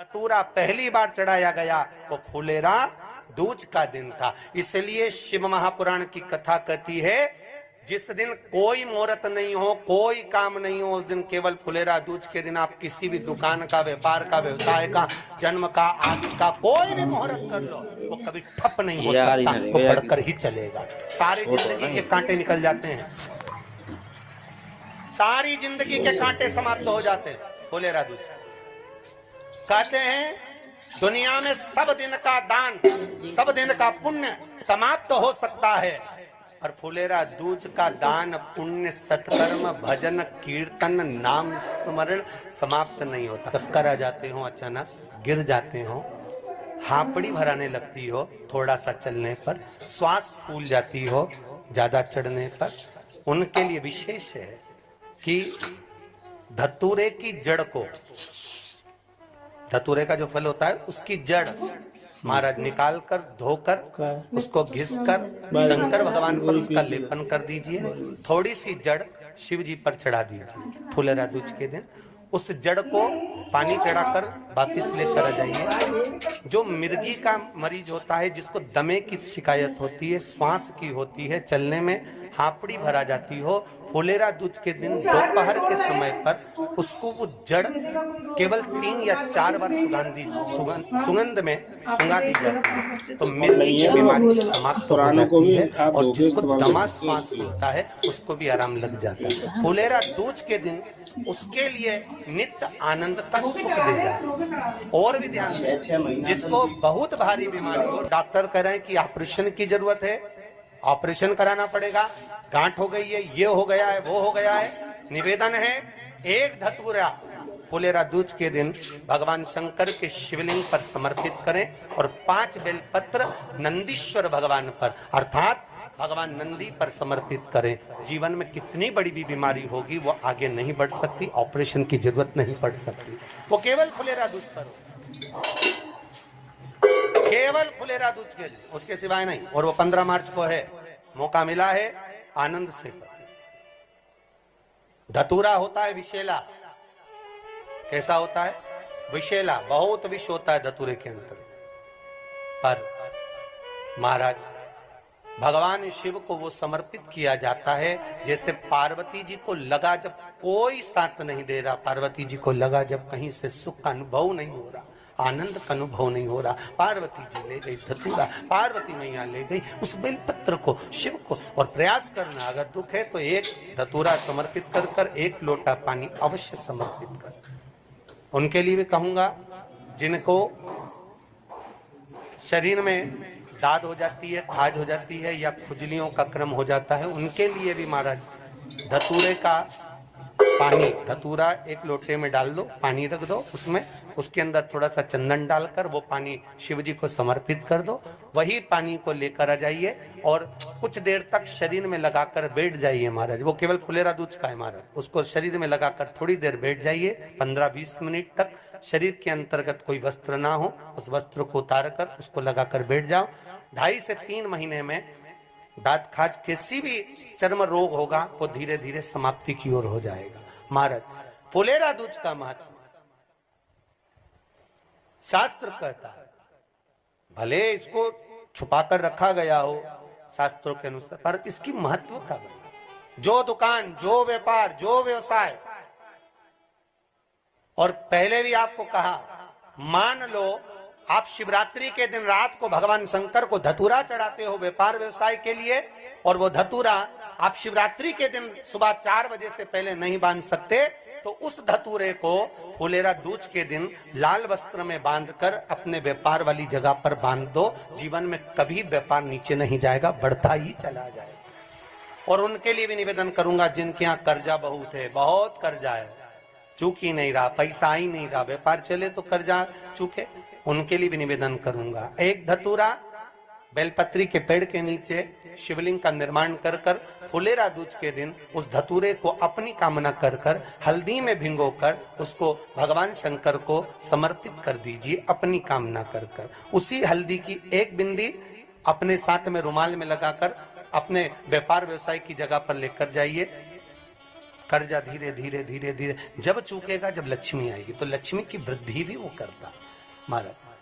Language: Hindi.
धतूरा पहली बार चढ़ाया गया वो फुलेरा दूज का दिन था। इसलिए शिव महापुराण की कथा कहती है जिस दिन कोई मुहूर्त नहीं हो, कोई काम नहीं हो, उस दिन केवल फुलेरा दूज के दिन आप किसी भी दुकान का, व्यापार का, व्यवसाय का, जन्म का, आदि का कोई भी मुहूर्त कर लो, वो कभी ठप नहीं हो सकता, वो बढ़कर ही चलेगा। सारी जिंदगी के कांटे निकल जाते हैं, सारी जिंदगी के कांटे समाप्त हो जाते हैं फुलेरा दूज। कहते हैं दुनिया में सब दिन का दान, सब दिन का पुण्य समाप्त हो सकता है, और फुलेरा दूज का दान, पुण्य, सत्कर्म, भजन, कीर्तन, नाम स्मरण समाप्त नहीं होता। चक्कर आ जाते हो, अचानक गिर जाते हो, हापड़ी भराने लगती हो थोड़ा सा चलने पर, श्वास फूल जाती हो ज्यादा चढ़ने पर, उनके लिए विशेष है कि धतूरे की जड़ को, धतूरे का जो फल होता है उसकी जड़ महाराज निकाल कर, धोकर, उसको घिसकर शंकर भगवान पर उसका लेपन कर दीजिए। थोड़ी सी जड़ शिव जी पर चढ़ा दीजिए फुलेरा दूज के दिन। उस जड़ को पानी चढ़ाकर वापिस लेकर आ जाइए। जो मिर्गी का मरीज होता है, जिसको दमे की शिकायत होती है, श्वास की होती है, चलने में हापड़ी भरा जाती हो, फुलेरा दूज के दिन दोपहर के समय पर उसको वो जड़ केवल 3 या 4 बार सुगंध में सुंगा दी जाती है, तो मिर्गी की बीमारी समाप्त हो जाती है, और जिसको दमा श्वास होता है उसको भी आराम लग जाता है। फुलेरा दूज के दिन उसके लिए नित्य आनंद का सुख देगा। और भी ध्यान दें, जिसको बहुत भारी बीमारी हो, डॉक्टर कह रहे हैं कि ऑपरेशन की जरूरत है, ऑपरेशन कराना पड़ेगा, गांठ हो गई है, ये हो गया है, वो हो गया है, निवेदन है एक धतूरा फुलेरा दूज के दिन भगवान शंकर के शिवलिंग पर समर्पित करें, और 5 बेलपत्र नंदीश्वर भगवान पर अर्थात भगवान नंदी पर समर्पित करें। जीवन में कितनी बड़ी भी बीमारी होगी वो आगे नहीं बढ़ सकती, ऑपरेशन की जरूरत नहीं पड़ सकती, वो केवल फुलेरा दूज पर हो, केवल फुलेरा दूज के दिन, उसके सिवाय नहीं। और वो 15 मार्च को है, मौका मिला है, आनंद से करो। धतूरा होता है विषैला, कैसा होता है? विषैला, बहुत विष होता है धतूरे के अंदर। पर महाराज भगवान शिव को वो समर्पित किया जाता है जैसे पार्वती जी को लगा, जब कोई साथ नहीं दे रहा, पार्वती जी को लगा जब कहीं से सुख का अनुभव नहीं हो रहा, आनंद का अनुभव नहीं हो रहा, पार्वती जी ले गई धतूरा, पार्वती मैया ले गई उस बेलपत्र को शिव को। और प्रयास करना, अगर दुख है तो एक धतूरा समर्पित कर कर 1 लोटा पानी अवश्य समर्पित कर। उनके लिए भी कहूंगा जिनको शरीर में दाद हो जाती है, खाज हो जाती है, या खुजलियों का क्रम हो जाता है, उनके लिए भी महाराज धतूरे का पानी, धतूरा 1 लोटे में डाल दो, पानी रख दो उसमें, उसके अंदर थोड़ा सा चंदन डालकर वो पानी शिव जी को समर्पित कर दो। वही पानी को लेकर आ जाइए और कुछ देर तक शरीर में लगाकर बैठ जाइए महाराज। वो केवल फुलेरा दूज का है महाराज, उसको शरीर में लगाकर थोड़ी देर बैठ जाइए, 15-20 मिनट तक। शरीर के अंतर्गत कोई वस्त्र ना हो, उस वस्त्र को उतार कर उसको लगाकर बैठ जाओ। 2.5 से 3 महीने में दांत खाज, किसी भी चर्म रोग होगा वो धीरे धीरे समाप्ति की ओर हो जाएगा। महाराज फुलेरा दूज का महत्व शास्त्र कहता है, भले इसको छुपाकर रखा गया हो शास्त्रों के अनुसार, पर इसकी महत्वता, जो दुकान, जो व्यापार, जो व्यवसाय, और पहले भी आपको कहा, मान लो आप शिवरात्रि के दिन रात को भगवान शंकर को धतूरा चढ़ाते हो व्यापार व्यवसाय के लिए, और वो धतूरा आप शिवरात्रि के दिन सुबह 4 बजे से पहले नहीं बांध सकते, तो उस धतूरे को फुलेरा दूज के दिन लाल वस्त्र में बांधकर अपने व्यापार वाली जगह पर बांध दो। जीवन में कभी व्यापार नीचे नहीं जाएगा, बढ़ता ही चला जाएगा। और उनके लिए भी निवेदन करूंगा जिनके यहाँ कर्जा बहुत है, बहुत कर्जा है, चूक ही नहीं रहा, पैसा ही नहीं रहा, व्यापार चले तो कर्जा चूके, उनके लिए भी निवेदन करूंगा, 1 धतूरा बेलपत्री के पेड़ के नीचे शिवलिंग का निर्माण कर कर फुलेरा दूज के दिन उस धतूरे को अपनी कामना कर कर हल्दी में भिंगोकर उसको भगवान शंकर को समर्पित कर दीजिए अपनी कामना कर कर। उसी हल्दी की 1 बिंदी अपने साथ में रुमाल में लगाकर अपने व्यापार व्यवसाय की जगह पर लेकर जाइए। कर्जा धीरे धीरे धीरे धीरे जब चूकेगा, जब लक्ष्मी आएगी, तो लक्ष्मी की वृद्धि भी वो करता। महाराज।